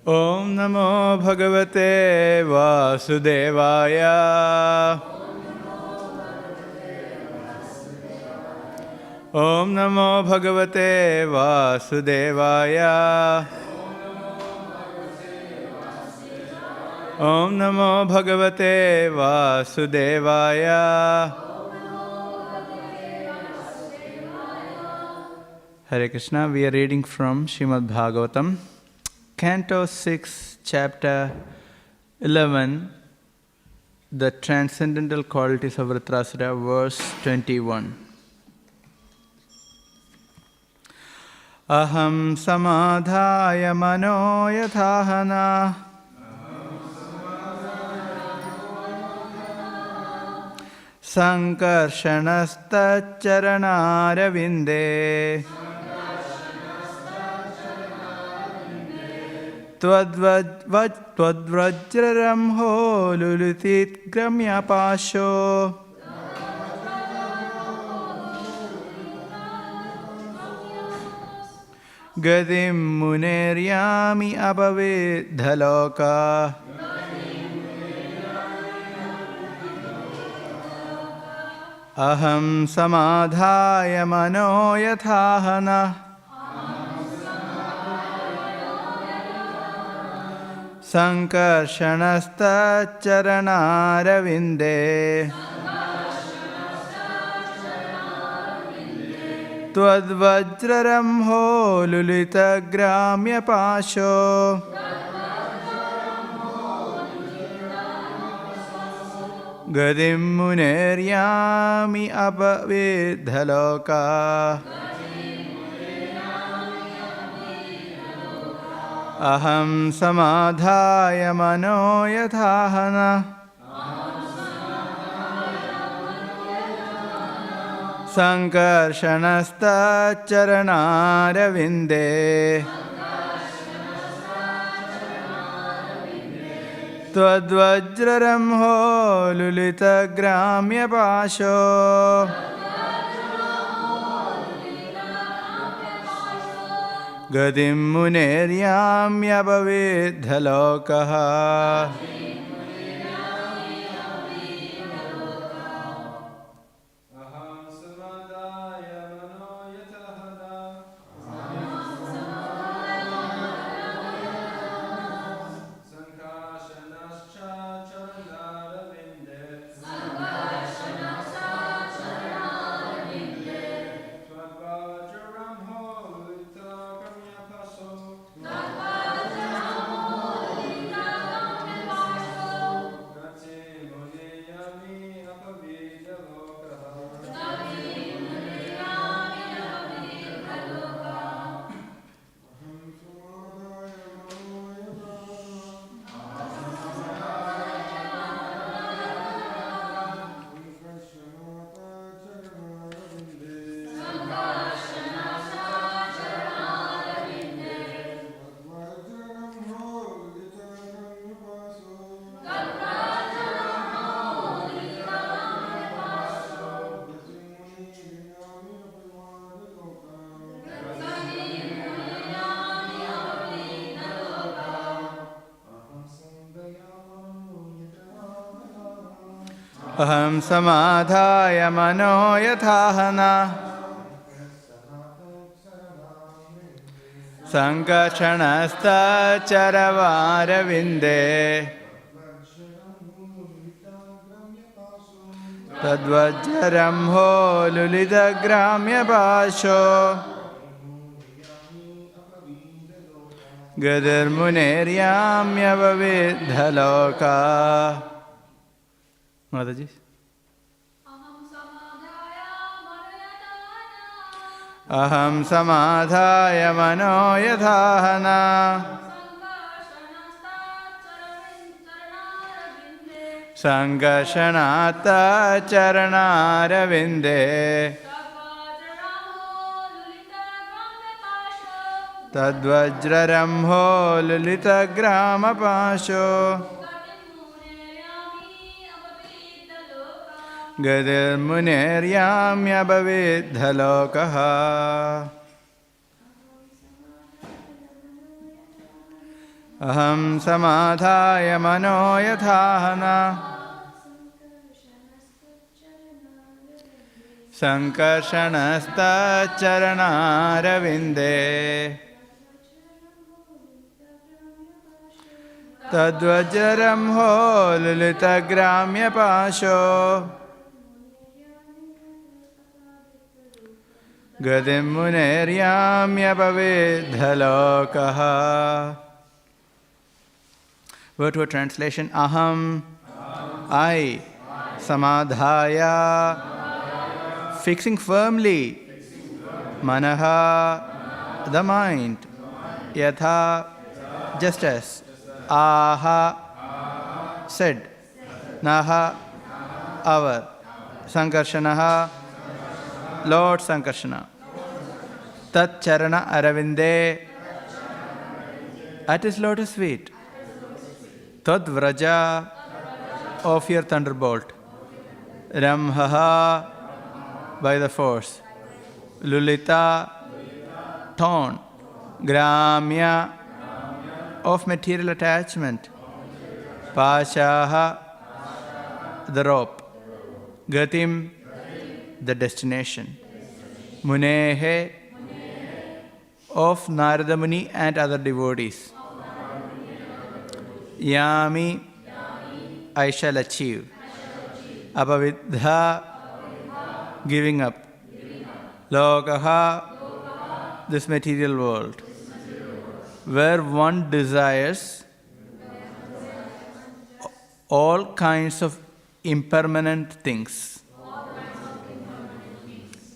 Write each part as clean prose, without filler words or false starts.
Om Namo Bhagavate Vasudevaya. Om Namo Bhagavate Vasudevaya. Om Namo Bhagavate Vasudevaya. Hare Krishna, we are reading from Śrīmad Bhāgavatam, Canto 6, Chapter 11, the Transcendental Qualities of Vrndesa, verse 21. Aham samadhaya mano yathahana sankarshanastaccharanāravinde Tvadvajraramho lulutit gramyapasho Gadim muneryami apavedhaloka Aham samadhaya mano yathahana Sankarshanastaccharanāravinde Tvadvajraramho lulitagramyapasho Gadim muneryami apavedhaloka Aham samadhaya mano yathahana Sankarshanastaccharanāravinde Tvadvajraramho lulitagramyapasho Gadim muneryamyapavedhalokaha Aham samadhaya mano yathahana Sankarshanastaccharanāravinde Tadvajraramho lulitagramyapasho Gadir muneryamyapavedhaloka Mataji. Aham samadhaya mano yathahana Sankarshanastaccharanāravinde Tadvajraramho lulitagramyapasho Gadir muneryamyapavedhalokaha aham samadhaya mano yathahana sankarshanasta charanaravinde tadvajaram ho lulita gramya pasho gadim muneryamya pavidhalokaha. Word for translation: aham, I, samadhaya, fixing firmly, manaha, the mind, yatha, just as, aha, said, naha, our, sankarshanaha, Lord Sankarshana, tat charana aravinde, at his lotus feet, tad vraja, of your thunderbolt, ramhaha, by the force, lulita, torn, gramya, of material attachment, pashaha, the rope, gatim, the destination, munehe, of Narada Muni and other devotees, yami, I shall achieve, apavidha, giving up, lokaha, this material world, where one desires all kinds of impermanent things.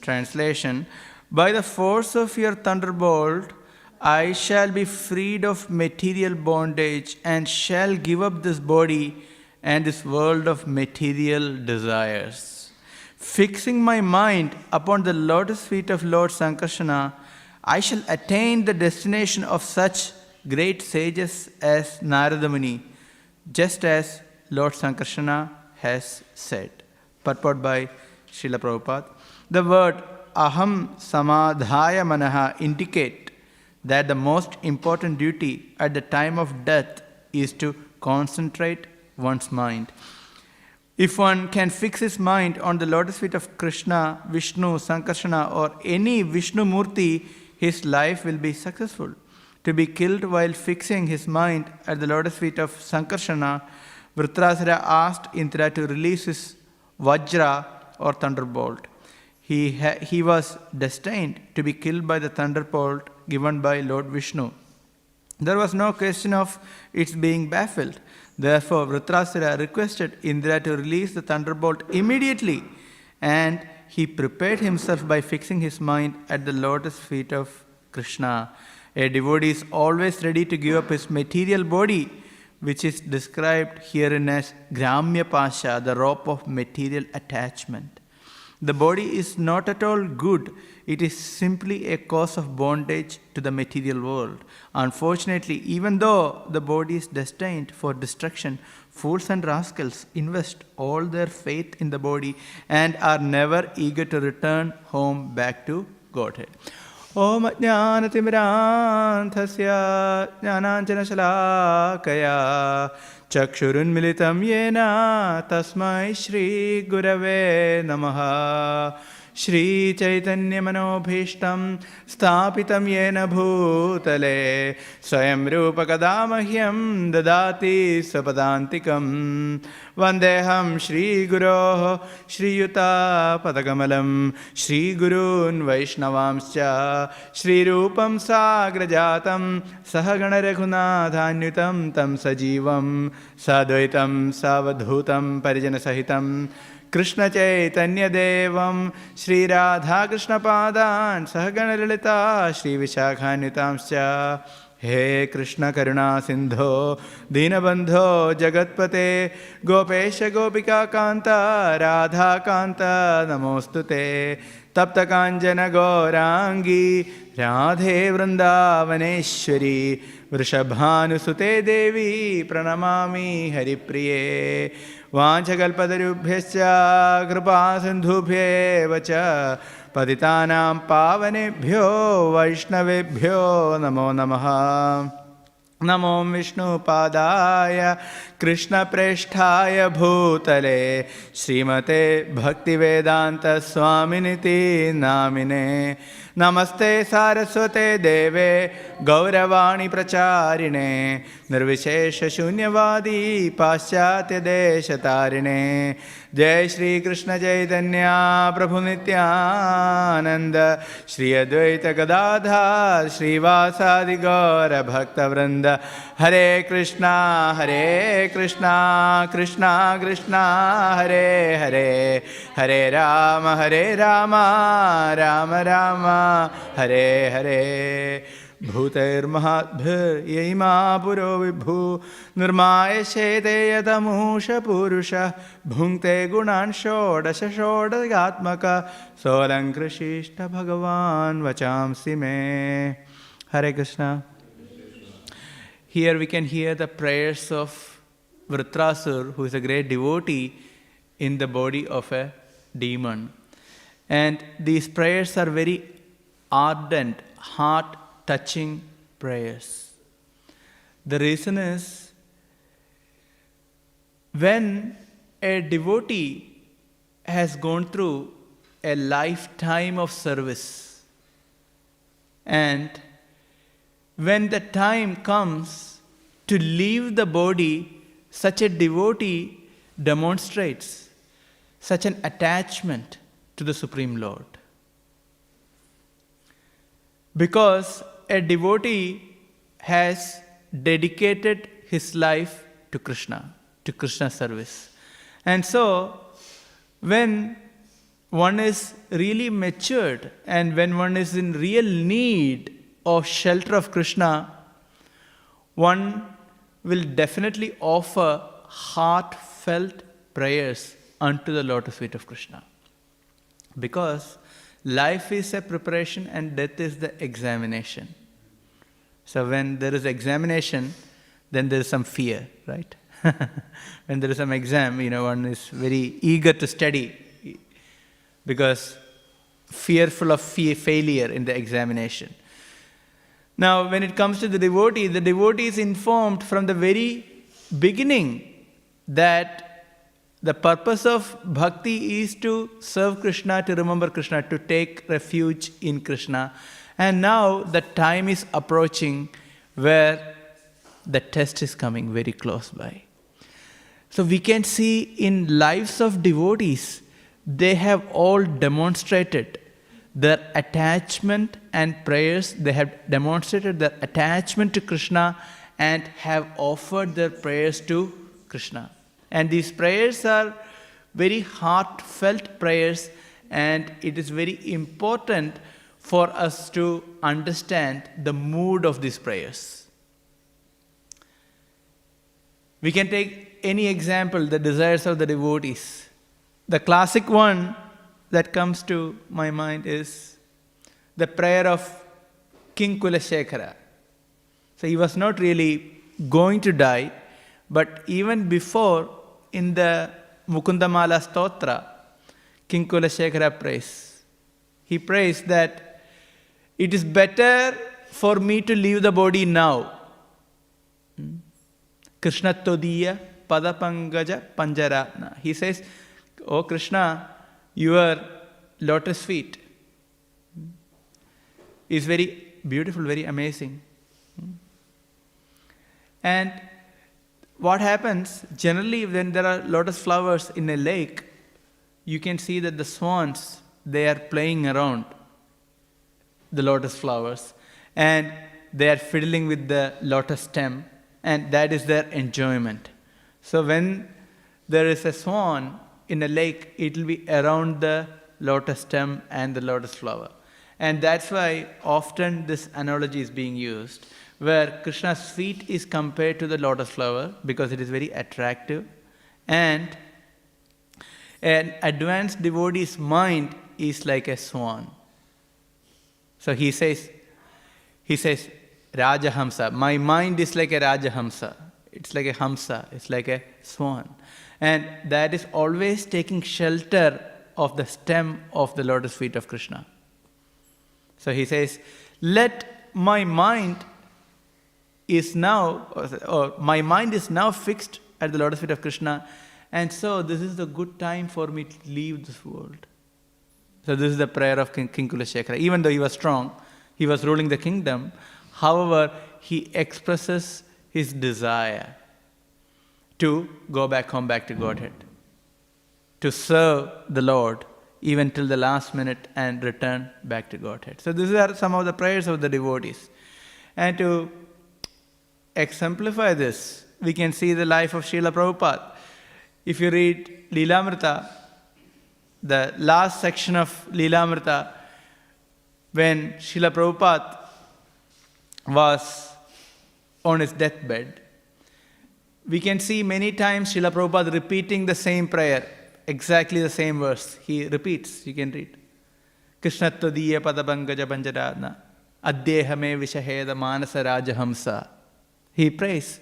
Translation: by the force of your thunderbolt, I shall be freed of material bondage and shall give up this body and this world of material desires. Fixing my mind upon the lotus feet of Lord Sankarshana, I shall attain the destination of such great sages as Narada Muni, just as Lord Sankarshana has said. Purport by Srila Prabhupada. The word aham samadhaya manaha indicate that the most important duty at the time of death is to concentrate one's mind. If one can fix his mind on the lotus feet of Krishna, Vishnu, Sankarshana or any Vishnu Murti, his life will be successful. To be killed while fixing his mind at the lotus feet of Sankarshana, Vrndesa asked Indra to release his Vajra or thunderbolt. He was destined to be killed by the thunderbolt given by Lord Vishnu. There was no question of its being baffled. Therefore, Vrndesa requested Indra to release the thunderbolt immediately, and he prepared himself by fixing his mind at the lotus feet of Krishna. A devotee is always ready to give up his material body, which is described herein as Gramya Pasha, the rope of material attachment. The body is not at all good. It is simply a cause of bondage to the material world. Unfortunately, even though the body is destined for destruction, fools and rascals invest all their faith in the body and are never eager to return home back to Godhead. Om Jnanatimirandhasya Jnananjana Shalakaya Chakshurunmilitam Yena Tasmai Shri Gurave Namaha Shri Chaitanya Manobhishtam Sthapitam Yena Bhutale Swayam Rupa Kadamahyam Dadati Sapadantikam Vandeham Shri Guroh Shri Yuta Padakamalam Shri Gurun Vaishnavamscha Shri Rupam Sagrajatam Sahagana Raghunathanutam Tam Sajivam Sadvaitam Savadhutam Parijana Sahitam Krishna Chaitanya Devam Shri Radha Krishna Padan Sahagana Lalita Shri Vishakhanutamscha He Krishna Karuna Sindho Dinabandho Jagatpate Gopesha Gopika Kanta Radha Kanta Namostute Tapta Kanjana Gaurangi Radhe Vrindavaneshwari Vrishabhanusute Devi Pranamami Haripriye Vanchakalpatarubhyascha Kripa Sindhubhyev cha Patitanam Pavanebhyo Vaishnavebhyo Namo Namaha. Namo Vishnu Padaya Krishna Presthaya Bhutale Srimate Bhaktivedanta Swaminiti Namine Namaste Saraswate Deve Gauravani Pracharine Nirvishesha Shunyavadi Paschatya Deshatarine Jai Shri Krishna Chaitanya Prabhu Nityananda Shri Advaita Gadadhar Shri Vasadi Gaura Bhakta Vranda Hare Krishna Krishna Krishna Hare Hare Hare Rama Rama Rama Hare Hare Bhuter Mahatbhir Yema Puro Vibhu Nirmaya Shete Yatamusha Purusha Bhunkte Gunan Shodasha Shodagatmaka Solankrishishta Bhagavan Vachamsi Me. Hare Krishna. Here we can hear the prayers of Vritrasur, who is a great devotee in the body of a demon. And these prayers are very ardent, heart-touching prayers. The reason is, when a devotee has gone through a lifetime of service, and when the time comes to leave the body, such a devotee demonstrates such an attachment to the Supreme Lord. Because a devotee has dedicated his life to Krishna service. And so, when one is really matured and when one is in real need of shelter of Krishna, one will definitely offer heartfelt prayers unto the lotus feet of Krishna. Because life is a preparation and death is the examination. So when there is examination, then there is some fear, right? When there is some exam, one is very eager to study because fearful of failure in the examination. Now, when it comes to the devotee is informed from the very beginning that the purpose of bhakti is to serve Krishna, to remember Krishna, to take refuge in Krishna. And now the time is approaching where the test is coming very close by. So we can see in lives of devotees, they have all demonstrated their attachment and prayers. They have demonstrated their attachment to Krishna and have offered their prayers to Krishna. And these prayers are very heartfelt prayers, and it is very important for us to understand the mood of these prayers. We can take any example, the desires of the devotees. The classic one that comes to my mind is the prayer of King Kulashekara. So he was not really going to die, but even before, in the Mukundamala Stotra, King Kulashekara prays. He prays that it is better for me to leave the body now. Krishna Todiya Padapangaja Panjaratna. He says, "Oh Krishna, your lotus feet is very beautiful, very amazing." And what happens, generally when there are lotus flowers in a lake, you can see that the swans, they are playing around the lotus flowers and they are fiddling with the lotus stem, and that is their enjoyment. So when there is a swan in a lake, it will be around the lotus stem and the lotus flower. And that's why often this analogy is being used, where Krishna's feet is compared to the lotus flower because it is very attractive, and an advanced devotee's mind is like a swan. So he says, Rajahamsa, my mind is like a Rajahamsa. It's like a Hamsa, it's like a swan. And that is always taking shelter of the stem of the lotus feet of Krishna. So he says, let my mind is now, or my mind is now fixed at the lotus feet of Krishna, and so this is the good time for me to leave this world. So this is the prayer of King Kulashekara. Even though he was strong, he was ruling the kingdom, however, he expresses his desire to go back home, back to Godhead, to serve the Lord even till the last minute and return back to Godhead. So these are some of the prayers of the devotees. And to exemplify this, we can see the life of Srila Prabhupada. If you read Leelamrita, the last section of Leelamrita, when Srila Prabhupada was on his deathbed, we can see many times Srila Prabhupada repeating the same prayer, exactly the same verse. He repeats, you can read. Krishna tvadiya padapankaja pancharadna addehame vishaheda manasa rajahamsa. He prays,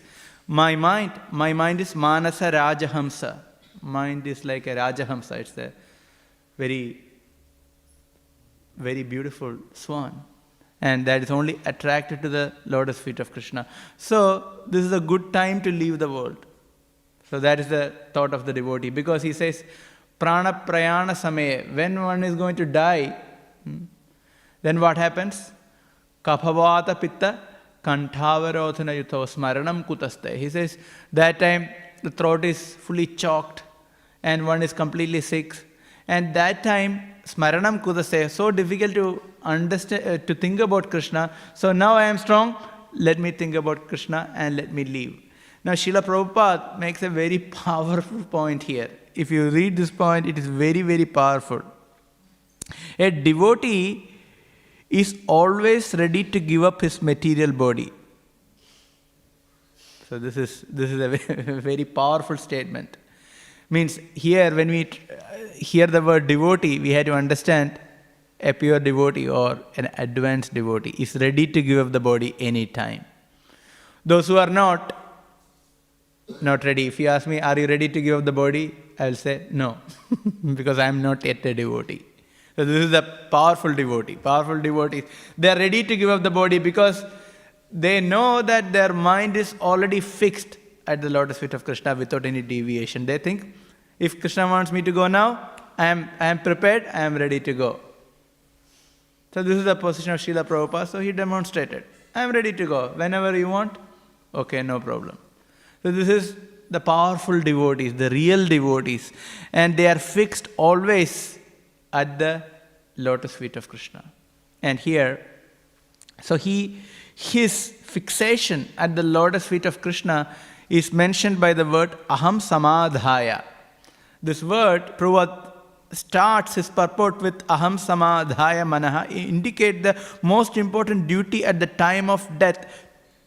my mind is manasa rajahamsa. Mind is like a rajahamsa. It's a very, very beautiful swan. And that is only attracted to the lotus feet of Krishna. So this is a good time to leave the world. So that is the thought of the devotee. Because he says, prana prayana samaye, when one is going to die, then what happens? Kaphavata pitta kantavarodhana yutho smaranam kutaste. He says, that time the throat is fully choked and one is completely sick. And that time, smaranam kutaste, so difficult to understand, to think about Krishna. So now I am strong, let me think about Krishna and let me leave. Now Srila Prabhupada makes a very powerful point here. If you read this point, it is very, very powerful. A devotee is always ready to give up his material body. So this is a very powerful statement. Means here when we hear the word devotee, we have to understand a pure devotee or an advanced devotee is ready to give up the body anytime. Those who are not ready. If you ask me, are you ready to give up the body? I will say no, because I am not yet a devotee. So this is a powerful devotee. Powerful devotees, they are ready to give up the body because they know that their mind is already fixed at the lotus feet of Krishna without any deviation. They think, if Krishna wants me to go now, I am prepared, I am ready to go. So this is the position of Srila Prabhupada. So he demonstrated, I am ready to go. Whenever you want, okay, no problem. So this is the powerful devotees, the real devotees. And they are fixed always at the lotus feet of Krishna. And here, so his fixation at the lotus feet of Krishna is mentioned by the word aham samadhaya. This word, Prabhupada starts his purport with aham samadhaya manaha, indicate the most important duty at the time of death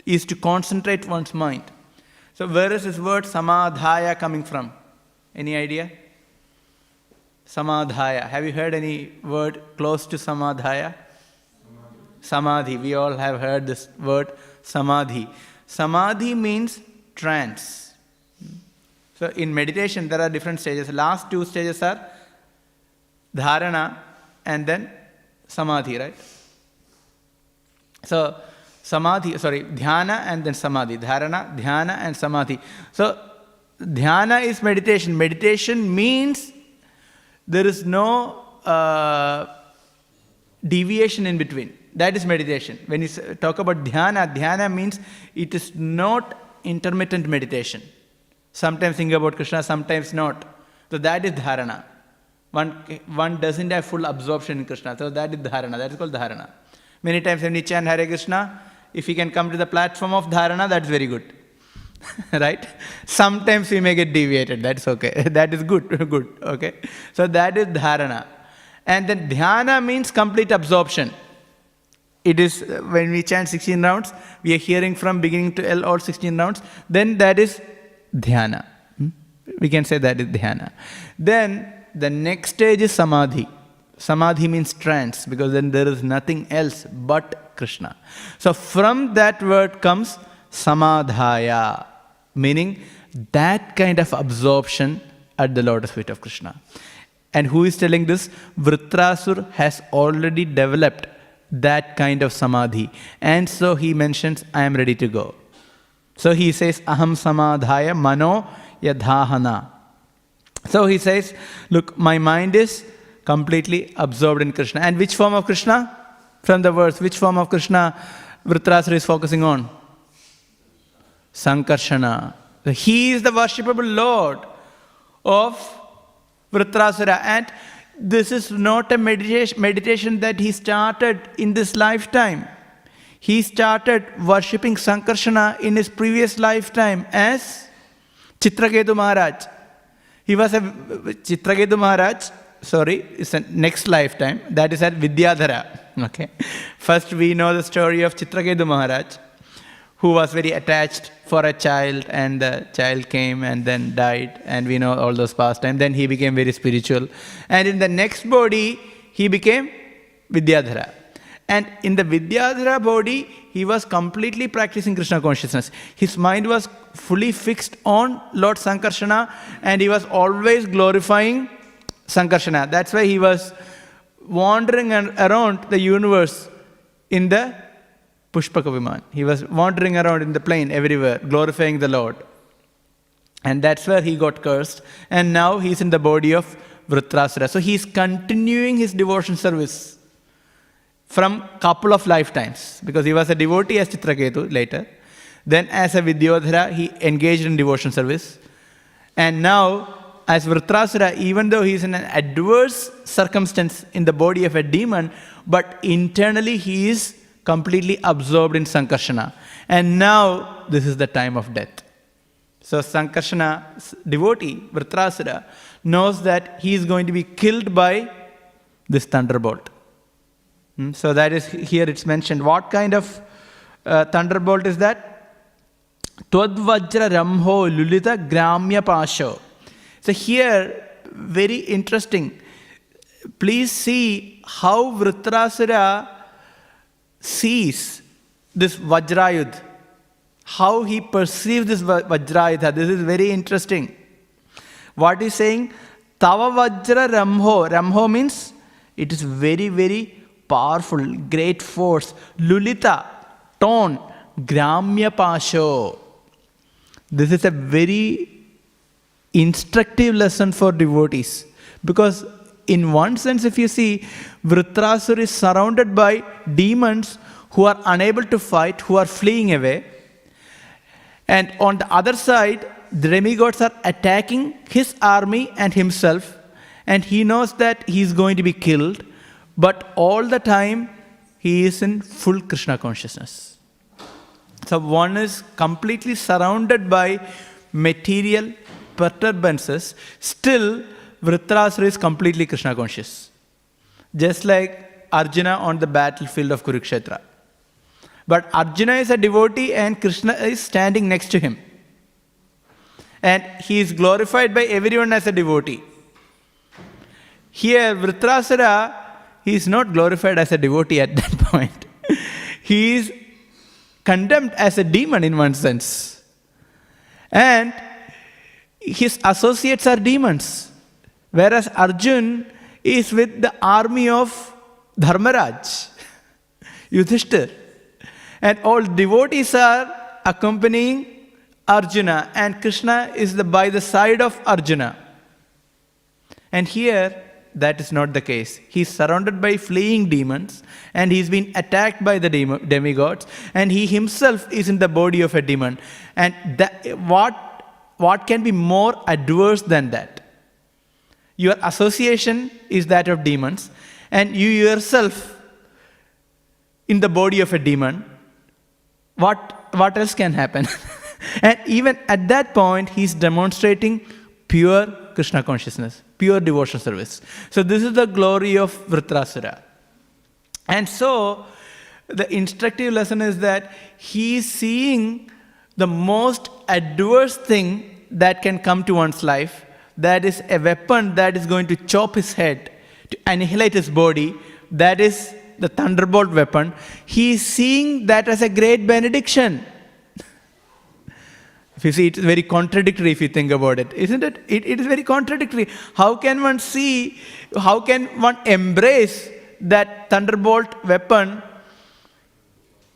is to concentrate one's mind. So where is this word samadhaya coming from? Any idea? Samadhaya. Have you heard any word close to samadhaya? Samadhi. We all have heard this word samadhi. Samadhi means trance. So in meditation there are different stages. Last two stages are dharana and then samadhi, right? So dhyana and then samadhi. Dharana, dhyana and samadhi. So dhyana is meditation. Meditation means there is no deviation in between. That is meditation. When you talk about dhyana, dhyana means it is not intermittent meditation. Sometimes think about Krishna, sometimes not. So that is dharana. One doesn't have full absorption in Krishna. So that is dharana. That is called dharana. Many times when we chant Hare Krishna, if we can come to the platform of dharana, that's very good. Right? Sometimes we may get deviated. That's okay. That is good. Good. Okay. So that is dharana. And then dhyana means complete absorption. It is when we chant 16 rounds, we are hearing from beginning to end all 16 rounds. Then that is dhyana. We can say that is dhyana. Then the next stage is samadhi. Samadhi means trance, because then there is nothing else but Krishna. So from that word comes samadhaya, meaning that kind of absorption at the lotus feet of Krishna. And who is telling this? Vritrasur has already developed that kind of samadhi. And so he mentions, I am ready to go. So he says, aham samadhaya mano yadhahana. So he says, look, my mind is completely absorbed in Krishna. And which form of Krishna? From the verse, which form of Krishna Vritrasura is focusing on? Sankarshana. So he is the worshipable Lord of Vritrasura. And this is not a meditation that he started in this lifetime. He started worshipping Sankarshana in his previous lifetime as Chitraketu Maharaj. He was a Chitraketu Maharaj, it's a next lifetime, that is at Vidyadhara. Okay. First we know the story of Chitraketu Maharaj, who was very attached for a child, and the child came and then died, and we know all those pastimes. Then he became very spiritual. And in the next body, he became Vidyadhara. And in the Vidyadhara body, he was completely practicing Krishna consciousness. His mind was fully fixed on Lord Sankarshana, and he was always glorifying Sankarshana. That's why he was wandering around the universe in the Pushpaka Viman. He was wandering around in the plane everywhere, glorifying the Lord. And that's where he got cursed. And now he's in the body of Vritrasura. So he's continuing his devotion service from couple of lifetimes, because he was a devotee as Chitraketu later. Then as a Vidyadhara, he engaged in devotion service. And now, as Vritrasura, even though he is in an adverse circumstance in the body of a demon, but internally he is completely absorbed in Sankarshana. And now, this is the time of death. So Sankarshana, devotee, Vritrasura, knows that he is going to be killed by this thunderbolt. So that is, here it's mentioned. What kind of thunderbolt is that? Twadvajra ramho lulita gramya pasho. So here, very interesting. Please see how Vritrasura sees this Vajrayudh. How he perceives this Vajrayudha. This is very interesting. What he's saying? Tava Vajra ramho. Ramho means it is very, very powerful, great force. Lulita, tone, gramya pasho. This is a very instructive lesson for devotees. Because in one sense, if you see, Vritrasura is surrounded by demons who are unable to fight, who are fleeing away. And on the other side, the demigods are attacking his army and himself. And he knows that he is going to be killed. But all the time, he is in full Krishna consciousness. So one is completely surrounded by material perturbances. Still, Vritrasura is completely Krishna conscious. Just like Arjuna on the battlefield of Kurukshetra. But Arjuna is a devotee and Krishna is standing next to him. And he is glorified by everyone as a devotee. Here, Vritrasura, he is not glorified as a devotee at that point. He is condemned as a demon in one sense. And his associates are demons. Whereas Arjun is with the army of Dharmaraj, Yudhishthir. And all devotees are accompanying Arjuna. And Krishna is by the side of Arjuna. And here, that is not the case. He is surrounded by fleeing demons, and he is being attacked by the demigods, and he himself is in the body of a demon. And what can be more adverse than that? Your association is that of demons, and you yourself in the body of a demon. What else can happen? And even at that point, he is demonstrating pure Krishna consciousness, pure devotion service. So this is the glory of Vritrasura. And so, the instructive lesson is that he is seeing the most adverse thing that can come to one's life, that is a weapon that is going to chop his head, to annihilate his body, that is the thunderbolt weapon. He is seeing that as a great benediction. If you see, it's very contradictory if you think about it, isn't it? It is very contradictory. How can one embrace that thunderbolt weapon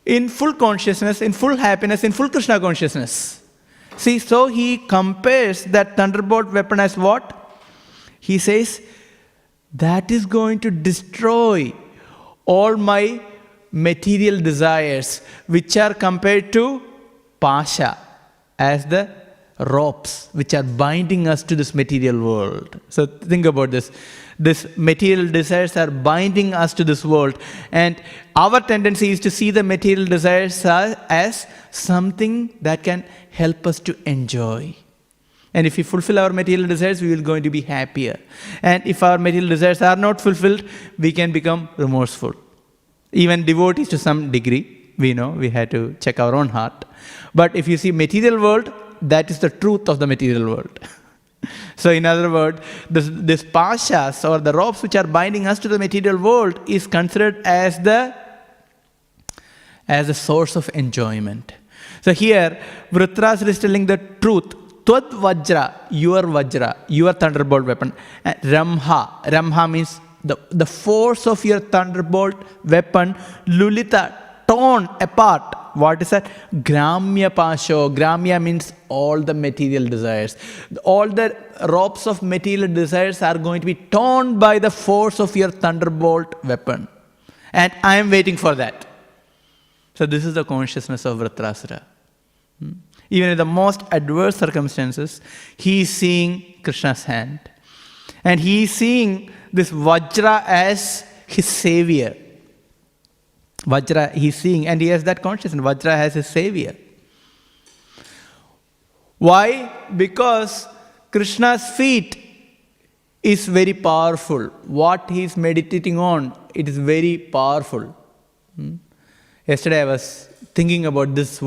in full consciousness, in full happiness, in full Krishna consciousness. See, so he compares that thunderbolt weapon as what? He says, that is going to destroy all my material desires, which are compared to pasha, as the ropes which are binding us to this material world. So think about this. This material desires are binding us to this world, and our tendency is to see the material desires as something that can help us to enjoy. And if we fulfill our material desires, we will going to be happier. And if our material desires are not fulfilled, we can become remorseful. Even devotees to some degree, we know we had to check our own heart. But if you see material world, that is the truth of the material world. So in other words, this pashas or the ropes which are binding us to the material world is considered as a source of enjoyment. So here, Vrindesa is telling the truth. Tvad Vajra, your thunderbolt weapon. And Ramha means the force of your thunderbolt weapon, Lulita, torn apart. What is that? Gramya Pasho. Gramya means all the material desires. All the ropes of material desires are going to be torn by the force of your thunderbolt weapon. And I am waiting for that. So this is the consciousness of Vrindesa. Even in the most adverse circumstances, he is seeing Krishna's hand. And he is seeing this Vajra as his savior. Vajra he is seeing, and he has that consciousness. Vajra has his savior. Why? Because Krishna's feet is very powerful. What he is meditating on, it is very powerful. Yesterday I was thinking about this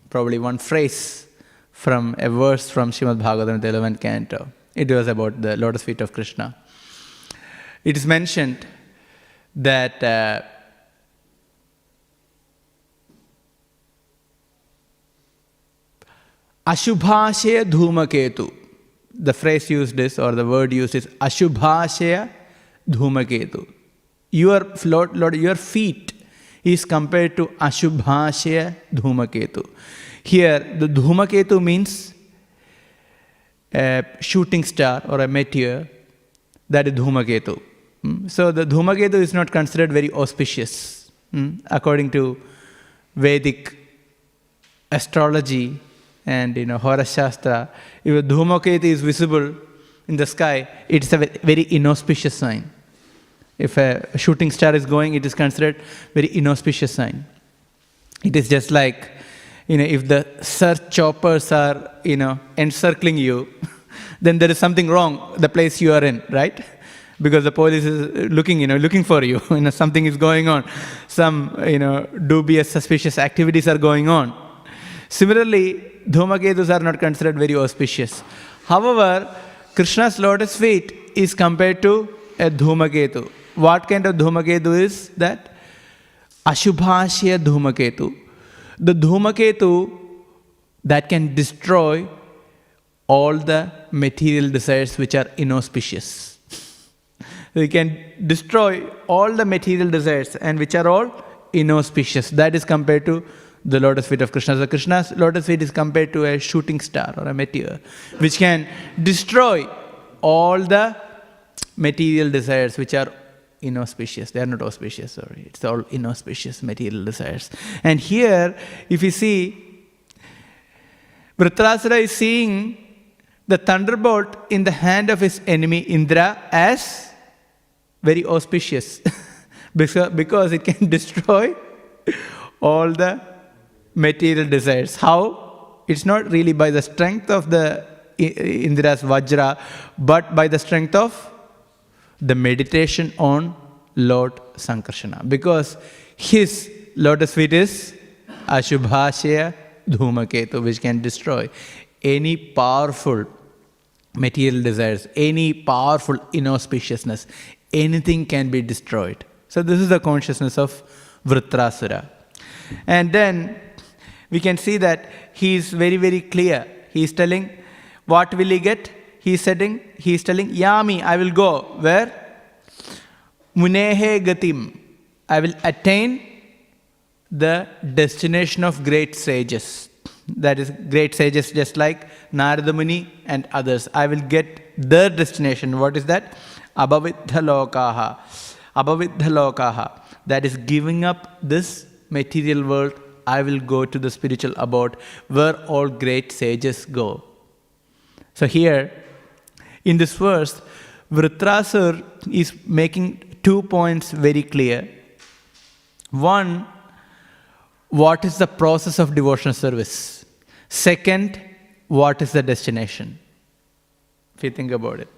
probably one phrase from a verse from Śrīmad Bhāgavatam, the 11th canto. It was about the lotus feet of Krishna. It is mentioned that Ashubhashaya Dhumaketu. The phrase used is, or the word used is Ashubhashaya Dhumaketu. Your feet is compared to Ashubhashaya Dhumaketu. Here, the Dhumaketu means a shooting star or a meteor. That is Dhumaketu. So the Dhumaketu is not considered very auspicious. According to Vedic astrology and Hora Shastra, if a Dhumaketu is visible in the sky, it's a very inauspicious sign. If a shooting star is going, it is considered very inauspicious sign. It is just like, if the search choppers are, encircling you, then there is something wrong, the place you are in, right? Because the police is looking for you. Something is going on. Some, dubious, suspicious activities are going on. Similarly, Dhumaketus are not considered very auspicious. However, Krishna's lotus feet is compared to a Dhumaketu. What kind of Dhumaketu is that? Ashubhashya Dhumaketu. The Dhumaketu that can destroy all the material desires which are inauspicious. We can destroy all the material desires and which are all inauspicious. That is compared to the lotus feet of Krishna. So Krishna's lotus feet is compared to a shooting star or a meteor, which can destroy all the material desires which are inauspicious. They are not auspicious, sorry. It's all inauspicious material desires. And here, if you see, Vrindesa is seeing the thunderbolt in the hand of his enemy Indra as very auspicious because it can destroy all the material desires. How? It's not really by the strength of the Indra's Vajra, but by the strength of the meditation on Lord Sankarsana. Because his lotus feet is Ashubhashya Dhumaketu, which can destroy any powerful material desires, any powerful inauspiciousness. Anything can be destroyed. So this is the consciousness of Vrindesa. And then we can see that he is very, very clear. He is telling, what will he get? He is telling, Yami, I will go. Where? Munehe gatim. I will attain the destination of great sages. That is, great sages just like Narada Muni and others. I will get their destination. What is that? Abhavidha lokaha. Abhavidha lokaha. That is, giving up this material world, I will go to the spiritual abode where all great sages go. So here, in this verse, Vritrasur is making 2 points very clear. One, what is the process of devotional service? Second, what is the destination? If you think about it,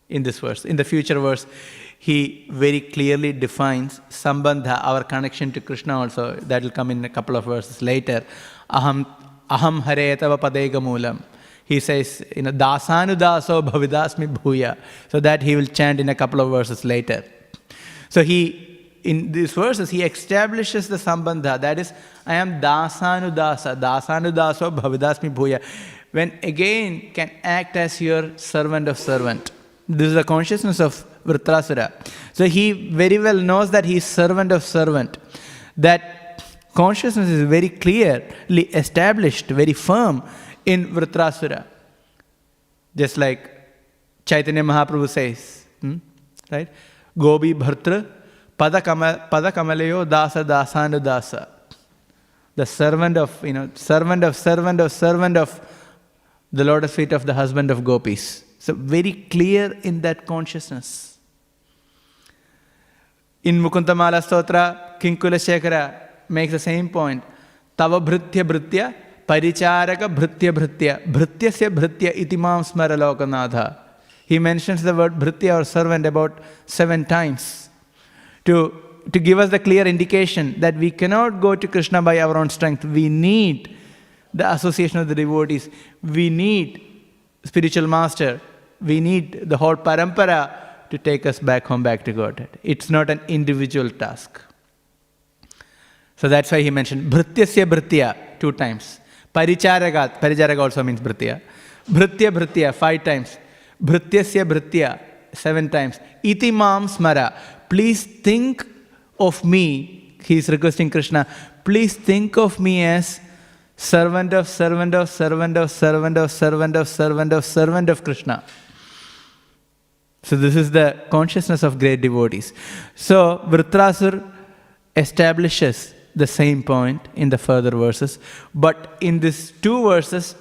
in this verse. In the future verse, he very clearly defines Sambandha, our connection to Krishna also. That will come in a couple of verses later. Aham Hare tava padega moolam. He says, Dasanu daso bhavidasmi bhuya. So that he will chant in a couple of verses later. So in these verses, he establishes the Sambandha. That is, I am Dasanu dasa. Dasanu daso bhavidasmi bhuya. When again can act as your servant of servant. This is the consciousness of Vritrasura. So he very well knows that he is servant of servant. That consciousness is very clearly established, very firm in Vritrasura. Just like Chaitanya Mahaprabhu says, right? Gobi bhartra pada kamalayo dasa dasanu dasa. The servant of the lotus feet of the husband of gopis. So very clear in that consciousness. In Mukuntamala Stotra, Kinkula Shekhara makes the same point. Tava bhritya bhritya, paricharaka bhritya bhritya, bhrityasya bhritya itimam smara lokanatha. He mentions the word bhritya or servant about 7 times to give us the clear indication that we cannot go to Krishna by our own strength. We need the association of the devotees. We need spiritual master. We need the whole parampara to take us back home, back to Godhead. It's not an individual task. So that's why he mentioned Bhrityasya Bhritya 2 times. Paricharaga also means Bhritya. Bhritya Bhritya 5 times. Bhrityasya Bhritya 7 times. Iti mam smara. Please think of me. He is requesting Krishna. Please think of me as servant of Krishna. So this is the consciousness of great devotees. So Vritrasur establishes the same point in the further verses. But in these 2 verses,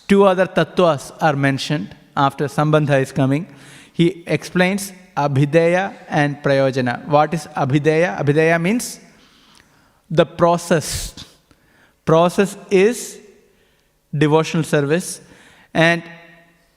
2 other tattvas are mentioned after Sambandha is coming. He explains Abhideya and Prayojana. What is Abhideya? Abhideya means the process. Process is devotional service, and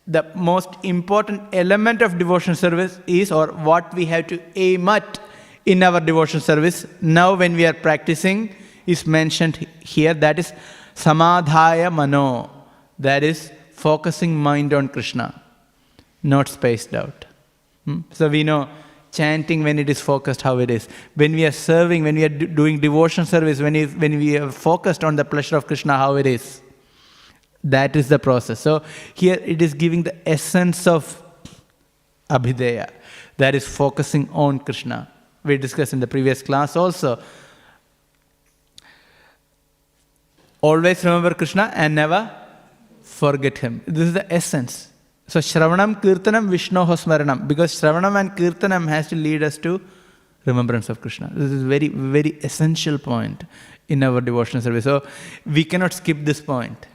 the most important element of devotional service is, or what we have to aim at in our devotional service, now when we are practicing, is mentioned here. That is Samadhaya Mano. That is focusing mind on Krishna, not spaced out. So we know chanting when it is focused, how it is. When we are serving, when we are doing devotional service, when we are focused on the pleasure of Krishna, how it is. That is the process. So here it is giving the essence of Abhideya. That is focusing on Krishna. We discussed in the previous class also. Always remember Krishna and never forget Him. This is the essence. So Shravanam, Kirtanam, Vishnoho Smaranam. Because Shravanam and Kirtanam has to lead us to remembrance of Krishna. This is a very, very essential point in our devotional service. So we cannot skip this point.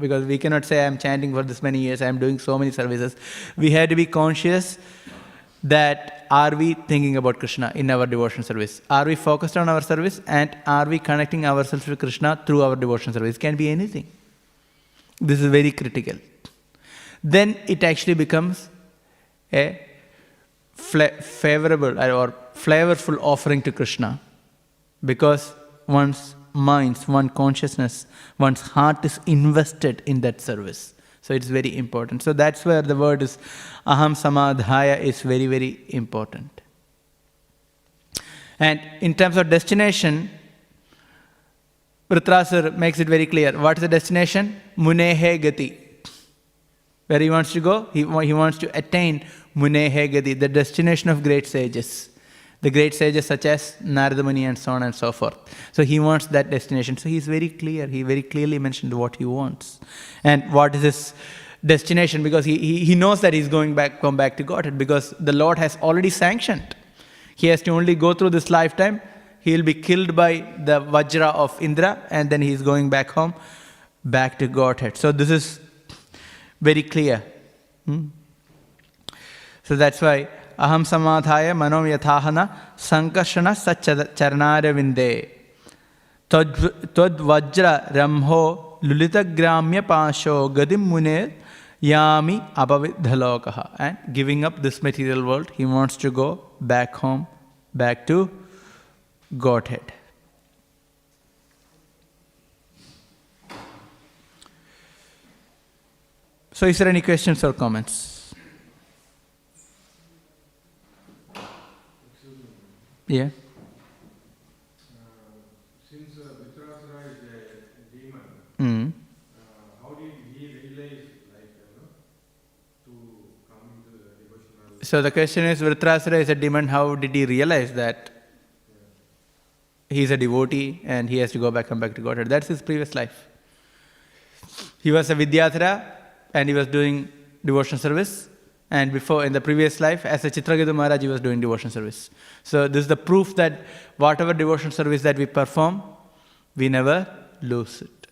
Because we cannot say, I am chanting for this many years, I am doing so many services. We have to be conscious that are we thinking about Krishna in our devotional service? Are we focused on our service? And are we connecting ourselves to Krishna through our devotional service? It can be anything. This is very critical. Then it actually becomes a favorable or flavorful offering to Krishna. Because one's mind, one's consciousness, one's heart is invested in that service. So it's very important. So that's where the word is aham samadhaya is very, very important. And in terms of destination, Vritrasur makes it very clear. What is the destination? Munehe gati. Where he wants to go? He wants to attain Munehe gati, the destination of great sages. the great sages such as Narada Muni and so on and so forth. So he wants that destination. So he's very clear. He very clearly mentioned what he wants. And what is his destination, because he knows that he's come back to Godhead, because the Lord has already sanctioned. He has to only go through this lifetime. He will be killed by the Vajra of Indra, and then he's going back home, back to Godhead. So this is very clear. So that's why aham samadhaya manom yathahana sankarshana saccharanara vinde tad vajra ramho lulita gramya pasho gadim munir yami apavidhalokaha. And giving up this material world, he wants to go back home, back to Godhead. So is there any questions or comments? Yeah. Since Vrndesa is a demon, how did he realize, to come into the devotional? So the question is, Vrndesa is a demon, how did he realize that he's a devotee and he has to come back to Godhead? That's his previous life. He was a Vidyadhara and he was doing devotional service. And before, in the previous life, as a Chitraketu Maharaj, he was doing devotional service. So this is the proof that whatever devotional service that we perform, we never lose it.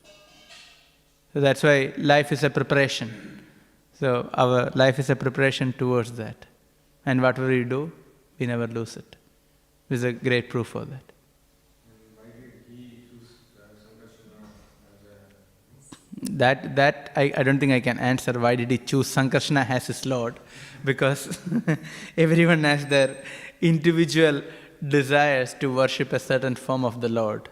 So that's why life is a preparation. So our life is a preparation towards that. And whatever we do, we never lose it. This is a great proof for that. And why did he choose Sankarsana as a... That I don't think I can answer. Why did he choose Sankarsana as his Lord? Because everyone has their individual desires to worship a certain form of the Lord.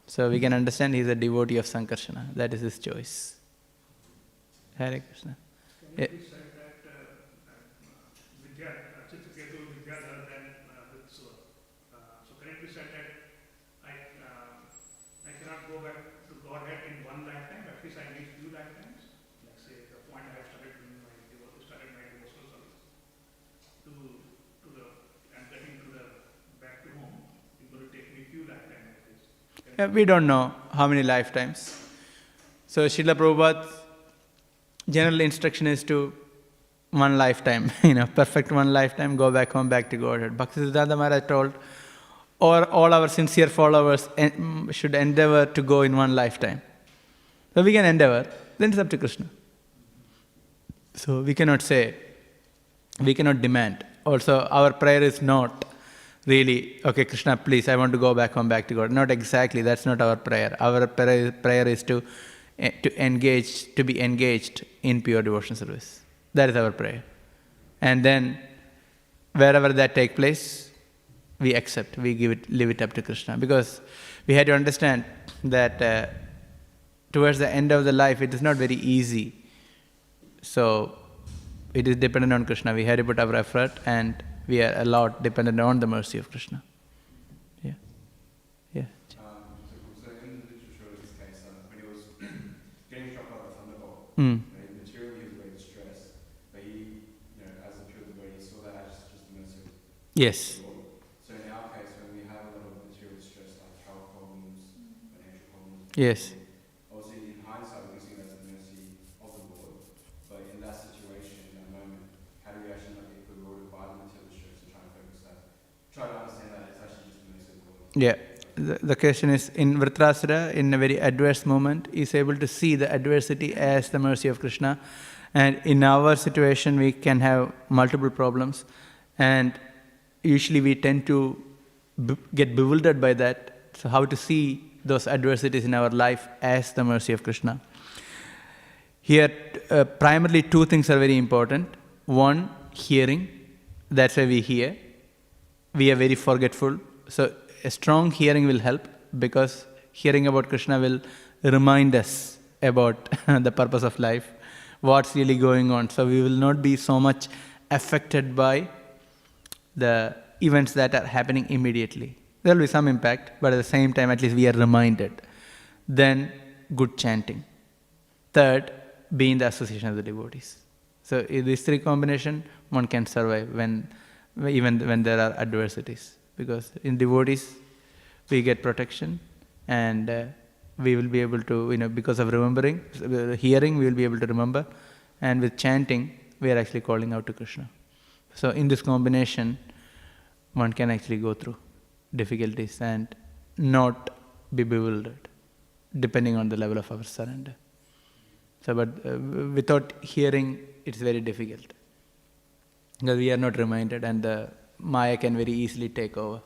So we can understand he's a devotee of Sankarsana. That is his choice. Hare Krishna. Yeah. Can you say that Chitraketu Vidyadhara then with Sura? So can it be said that I cannot go back to Godhead in one lifetime, at least I need few lifetimes? Like say the point I have started doing my devotional service and getting to the back to home, it's going to take me few lifetimes at least. Yeah, we don't know how many lifetimes. So Srila Prabhupada's general instruction is to one lifetime, perfect one lifetime, go back home, back to Godhead. Bhaktivedanta Maharaj told, or all our sincere followers should endeavor to go in one lifetime. So we can endeavor, then it's up to Krishna. So we cannot say, we cannot demand. Also, our prayer is not really, okay, Krishna, please, I want to go back home, back to God. Not exactly, that's not our prayer. Our prayer is to be engaged in pure devotional service. That is our prayer. And then, wherever that takes place, we accept, leave it up to Krishna. Because we had to understand that towards the end of the life, it is not very easy. So, it is dependent on Krishna. We have to put our effort, and we are a lot dependent on the mercy of Krishna. Yeah. Yeah. So in the literature of this case, when he was getting struck by the thunderbolt, materially he was very distressed, but he, as a pure devotee, he saw that as just the mercy of Yes. the Lord. So in our case, when we have a lot of material distress, like health problems, financial problems, Yes. obviously in hindsight we see that as the mercy of the Lord, but in that situation, in that moment, how do we actually not get the Lord by the material distress and try and focus that? Try to understand that it's actually just the mercy of the Lord. Yeah. The question is, in Vrndesa, in a very adverse moment, is able to see the adversity as the mercy of Krishna. And in our situation, we can have multiple problems. And usually we tend to get bewildered by that. So how to see those adversities in our life as the mercy of Krishna. Here, primarily two things are very important. One, hearing. That's why we hear. We are very forgetful. So a strong hearing will help, because hearing about Krishna will remind us about the purpose of life, what's really going on. So we will not be so much affected by the events that are happening immediately. There will be some impact, but at the same time, at least we are reminded. Then, good chanting. Third, be in the association of the devotees. So in these three combinations, one can survive even when there are adversities. because in devotees we get protection, and we will be able to, because of hearing, we will be able to remember, and with chanting, we are actually calling out to Krishna. So in this combination, one can actually go through difficulties and not be bewildered, depending on the level of our surrender. So, but without hearing, it's very difficult, because we are not reminded, and the Maya can very easily take over.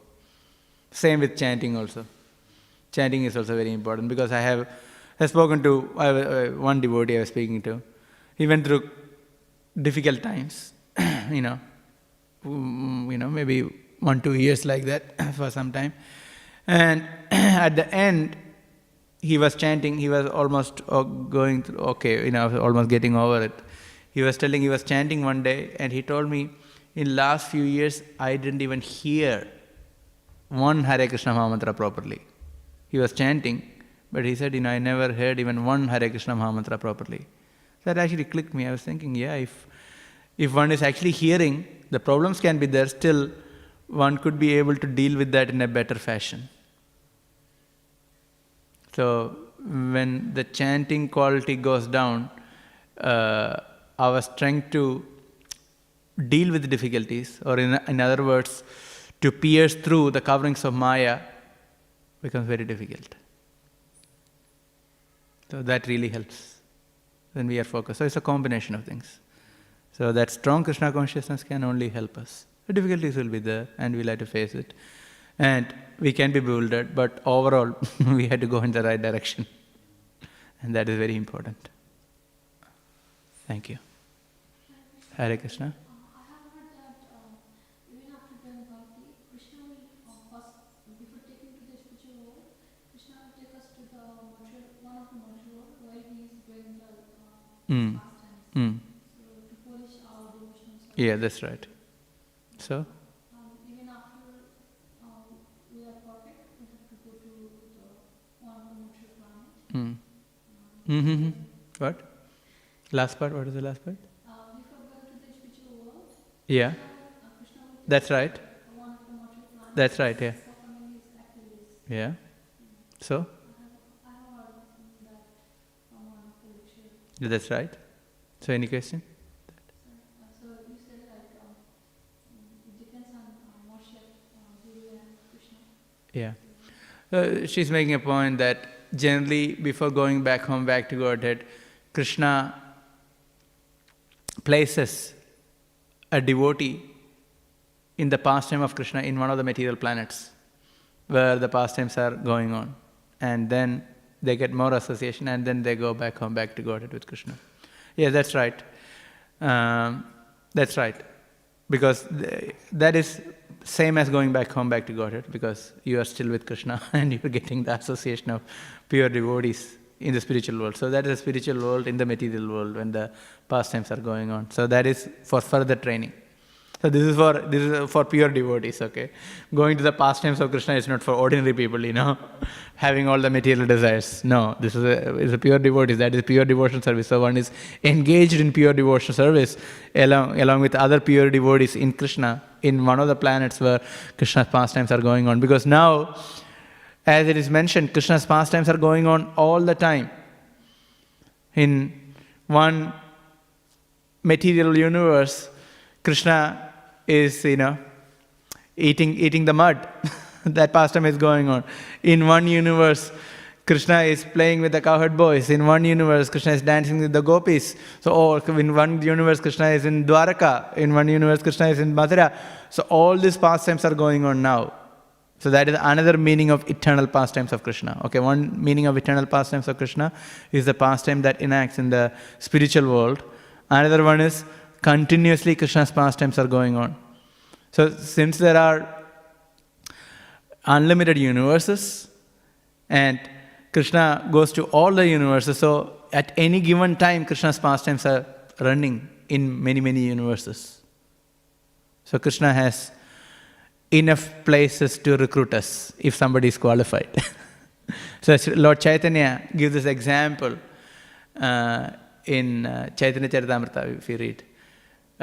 Same with chanting also. Chanting is also very important, because I have spoken to one devotee I was speaking to. He went through difficult times, maybe 1-2 years like that for some time. And at the end, he was chanting, he was almost going through, almost getting over it. He was telling, he was chanting one day, and he told me, in last few years, I didn't even hear one Hare Krishna Mahamantra properly. He was chanting, but he said, I never heard even one Hare Krishna Mahamantra properly. That actually clicked me. I was thinking, if one is actually hearing, the problems can be there, still one could be able to deal with that in a better fashion. So when the chanting quality goes down, our strength to deal with the difficulties, or in other words, to pierce through the coverings of Maya, becomes very difficult. So that really helps when we are focused. So it's a combination of things. So that strong Krishna consciousness can only help us. The difficulties will be there, and we'll have to face it. And we can be bewildered, but overall, we had to go in the right direction. And that is very important. Thank you. Hare Krishna. I have heard that even after doing bhakti, Krishna will first, before taking to the spiritual world, Krishna will take us to the one of the module where he is doing the pastimes. So to polish our devotional service. Yeah, that's right. So? Even after we are perfect, we have to go to the one of the module planet. What? Last part, what is the last part? Before going to the spiritual world, Yeah, Krishna will take that's right. one of the module planets. That's right, yeah. Performing his activities. Yeah. So? I have heard that from one of the lectures. Yeah, that's right. So any question? So you said it depends on Moshe, Guru and Krishna. Yeah. She's making a point that generally before going back home, back to Godhead, Krishna places a devotee in the pastime of Krishna in one of the material planets where the pastimes are going on. And then they get more association, and then they go back home, back to Godhead with Krishna. Yeah, that's right. That's right. Because that is same as going back home, back to Godhead, because you are still with Krishna and you are getting the association of pure devotees in the spiritual world. So that is a spiritual world in the material world when the pastimes are going on. So that is for further training. So this is for pure devotees, okay? Going to the pastimes of Krishna is not for ordinary people, having all the material desires. No, this is a pure devotee. That is pure devotional service. So one is engaged in pure devotional service along with other pure devotees in Krishna in one of the planets where Krishna's pastimes are going on. Because now, as it is mentioned, Krishna's pastimes are going on all the time. In one material universe, Krishna is, eating the mud. That pastime is going on. In one universe, Krishna is playing with the cowherd boys. In one universe, Krishna is dancing with the gopis. So, in one universe, Krishna is in Dwaraka. In one universe, Krishna is in Mathura. So, all these pastimes are going on now. So, that is another meaning of eternal pastimes of Krishna. Okay, one meaning of eternal pastimes of Krishna is the pastime that enacts in the spiritual world. Another one is continuously Krishna's pastimes are going on. So, since there are unlimited universes and Krishna goes to all the universes, so at any given time Krishna's pastimes are running in many, many universes. So, Krishna has enough places to recruit us if somebody is qualified. So, Lord Chaitanya gives this example in Chaitanya Charitamrita, if you read.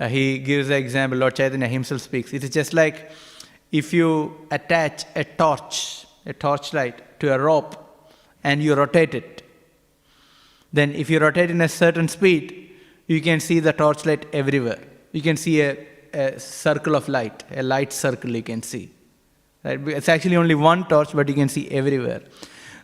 He gives the example, Lord Chaitanya himself speaks. It is just like if you attach a torchlight to a rope and you rotate it, then if you rotate in a certain speed, you can see the torchlight everywhere. You can see a circle of light, a light circle you can see. Right? It's actually only one torch, but you can see everywhere.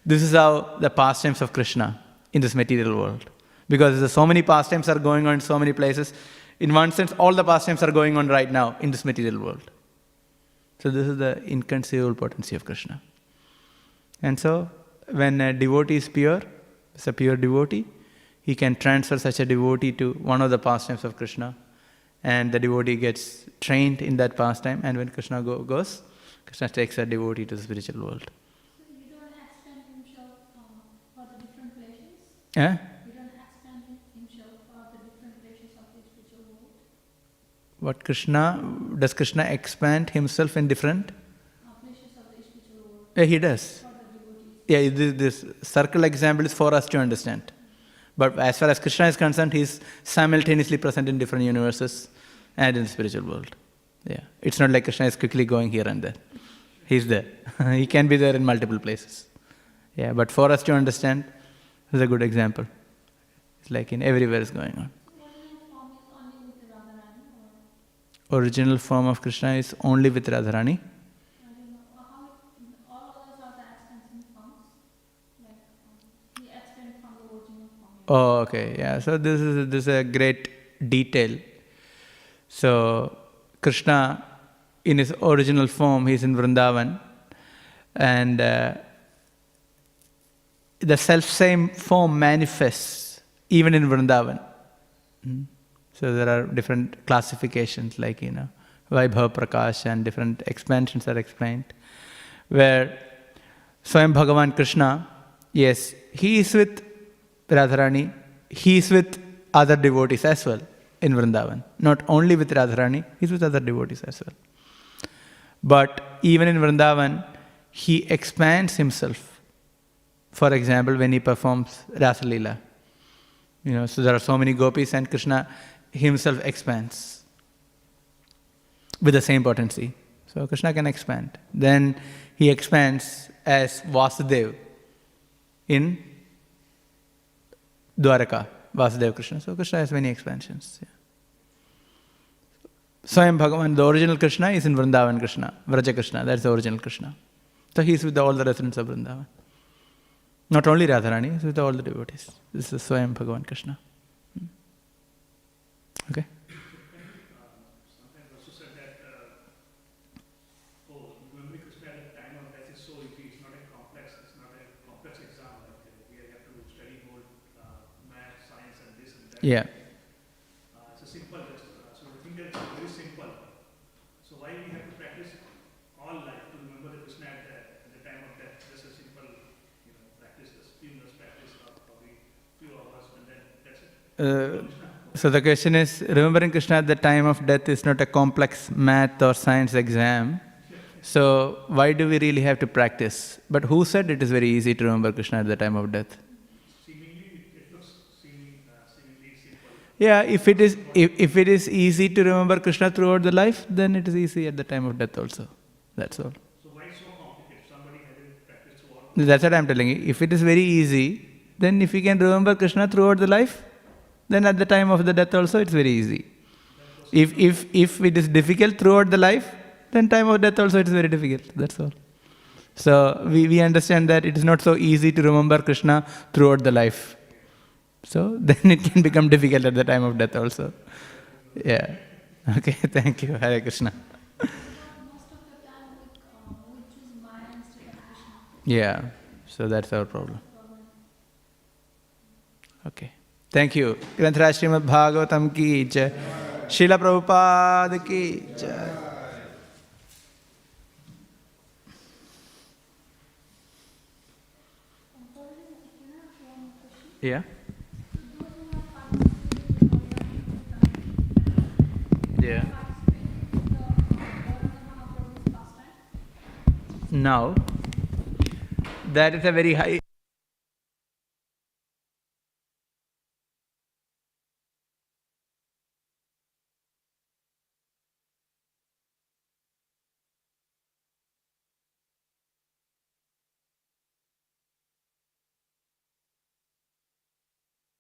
This is how the pastimes of Krishna in this material world. Because there's so many pastimes are going on in so many places. In one sense, all the pastimes are going on right now in this material world. So this is the inconceivable potency of Krishna. And so, when a devotee is pure, it's a pure devotee, he can transfer such a devotee to one of the pastimes of Krishna, and the devotee gets trained in that pastime, and when Krishna goes, Krishna takes a devotee to the spiritual world. So you don't extend himself for the different places? Eh? You don't extend himself for the different places of the spiritual world? What does Krishna expand himself in different? Places of the spiritual world. Yeah, he does. For the devotees. Yeah, this circle example is for us to understand. But as far as Krishna is concerned, he is simultaneously present in different universes and in the spiritual world. Yeah, it's not like Krishna is quickly going here and there. He's there. He can be there in multiple places. Yeah, but for us to understand, this is a good example. It's like in everywhere is going on. Original form is only with Radharani, or Original form of Krishna is only with Radharani. I don't know how all others are the extension forms. Like he extends from the original form. Oh, okay. Yeah. So this is a great detail. So Krishna, in his original form, he is in Vrindavan, and the self-same form manifests even in Vrindavan. So there are different classifications, like Vaibhav Prakash, and different expansions are explained, where Swami Bhagavan Krishna, yes, he is with Radharani, he is with other devotees as well in Vrindavan. Not only with Radharani, he is with other devotees as well. But even in Vrindavan, he expands himself. For example, when he performs Rasa Leela, so there are so many gopis, and Krishna himself expands with the same potency. So Krishna can expand. Then he expands as Vasudev in Dwaraka, Vasudev Krishna. So Krishna has many expansions. Yeah. Swayam Bhagavan, the original Krishna, is in Vrindavan Krishna, Vraja Krishna, that's the original Krishna. So he is with all the residents of Vrindavan. Not only Radharani, he is with all the devotees. This is Swayam Bhagavan Krishna. Okay? Sometimes also said that, remembering Krishna at the time of death is so easy. It's not a complex exam. Like we have to study whole math, science, and this and that. Yeah. It's a simple just. So we think that it's very simple. So why we have to practice all life to remember the Krishna at the time of death? Just a simple, practice, just few minutes practice, or probably few hours, and then that's it. So the question is, remembering Krishna at the time of death is not a complex math or science exam. So why do we really have to practice? But who said it is very easy to remember Krishna at the time of death? Seemingly, it looks seemingly simple. Yeah, if it is easy to remember Krishna throughout the life, then it is easy at the time of death also. That's all. So why so complicated? Somebody hasn't practiced throughout. That's what I'm telling you. If it is very easy, then if you can remember Krishna throughout the life, then at the time of the death also it's very easy. If it is difficult throughout the life, then time of death also it is very difficult. That's all. So we understand that it is not so easy to remember Krishna throughout the life. So then it can become difficult at the time of death also. Yeah. Okay, thank you. Hare Krishna. Most of the time we choose Maya instead of Krishna. Yeah. So that's our problem. Okay. Thank you. Granthara Śrīmad Bhāgavatam ki jai. Srila Prabhupada ki jai. Yeah. Yeah. Now, that is a very high